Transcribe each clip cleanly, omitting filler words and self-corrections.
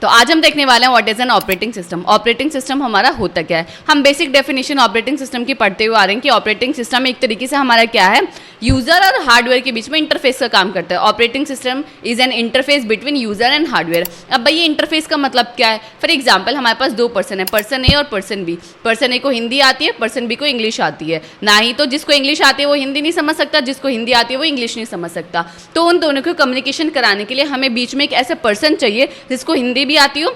तो आज हम देखने वाले हैं what is an operating system. Operating system हमारा होता क्या है। हम बेसिक डेफिनेशन ऑपरेटिंग सिस्टम की पढ़ते हुए आ रहे हैं कि ऑपरेटिंग सिस्टम एक तरीके से हमारा क्या है, यूजर और हार्डवेयर के बीच में इंटरफेस का काम करता है। Operating system is an interface between user and hardware. अब भाई ये इंटरफेस का मतलब क्या है। फॉर एग्जाम्पल हमारे पास दो पर्सन है, पर्सन ए और पर्सन बी। पर्सन ए को हिंदी आती है, पर्सन बी को इंग्लिश आती है। ना ही तो जिसको इंग्लिश आती है वो हिंदी नहीं समझ सकता, जिसको हिंदी आती है वो इंग्लिश नहीं समझ सकता। तो उन दोनों को कम्युनिकेशन कराने के लिए हमें बीच में एक ऐसा पर्सन चाहिए जिसको हिंदी भी आती हो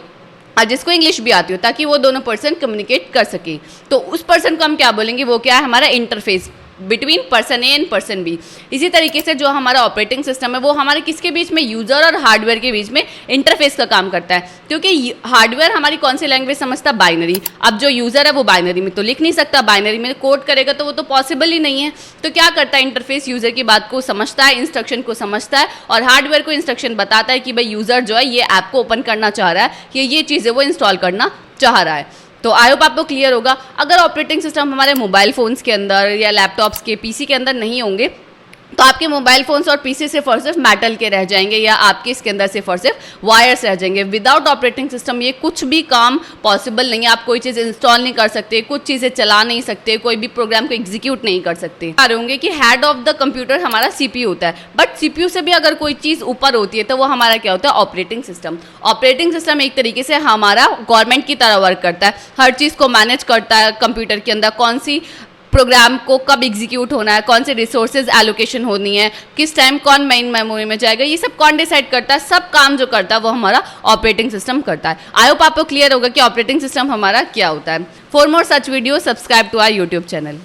और जिसको इंग्लिश भी आती हो, ताकि वो दोनों पर्सन कम्युनिकेट कर सके। तो उस पर्सन को हम क्या बोलेंगे, वो क्या है, हमारा interface between person A and person B. इसी तरीके से जो हमारा ऑपरेटिंग सिस्टम है वो हमारे किसके बीच में, यूजर और हार्डवेयर के बीच में इंटरफेस का काम करता है। क्योंकि हार्डवेयर हमारी कौन सी लैंग्वेज समझता है, बाइनरी। अब जो यूजर है वो बाइनरी में तो लिख नहीं सकता, बाइनरी में कोड करेगा तो वो तो पॉसिबल ही नहीं है। तो क्या करता है इंटरफेस, यूजर की बात को समझता है, इंस्ट्रक्शन को समझता है और हार्डवेयर को इंस्ट्रक्शन बताता है कि भाई यूजर जो है ये ऐप को ओपन करना चाह रहा है, कि ये चीज़ें वो इंस्टॉल करना चाह रहा है। तो आई होप आपको क्लियर होगा। अगर ऑपरेटिंग सिस्टम हमारे मोबाइल फ़ोन्स के अंदर या लैपटॉप्स के पीसी के अंदर नहीं होंगे तो आपके मोबाइल फ़ोन्स और पीसी सिर्फ और सिर्फ मेटल के रह जाएंगे, या आपके इसके अंदर सिर्फ और सिर्फ वायर्स रह जाएंगे। विदाउट ऑपरेटिंग सिस्टम ये कुछ भी काम पॉसिबल नहीं है। आप कोई चीज़ इंस्टॉल नहीं कर सकते, कुछ चीज़ें चला नहीं सकते, कोई भी प्रोग्राम को एग्जीक्यूट नहीं कर सकते। आ रहे होंगे कि हेड ऑफ द कंप्यूटर हमारा सीपीयू होता है, बट सीपीयू से भी अगर कोई चीज़ ऊपर होती है तो वो हमारा क्या होता है, ऑपरेटिंग सिस्टम। ऑपरेटिंग सिस्टम एक तरीके से हमारा गवर्नमेंट की तरह वर्क करता है, हर चीज़ को मैनेज करता है। कंप्यूटर के अंदर कौन सी प्रोग्राम को कब एग्जीक्यूट होना है, कौन से रिसोर्सेज एलोकेशन होनी है, किस टाइम कौन मेन मेमोरी में जाएगा, ये सब कौन डिसाइड करता है। सब काम जो करता है वो हमारा ऑपरेटिंग सिस्टम करता है। आई होप आपको क्लियर होगा कि ऑपरेटिंग सिस्टम हमारा क्या होता है। For more such video subscribe to our YouTube channel.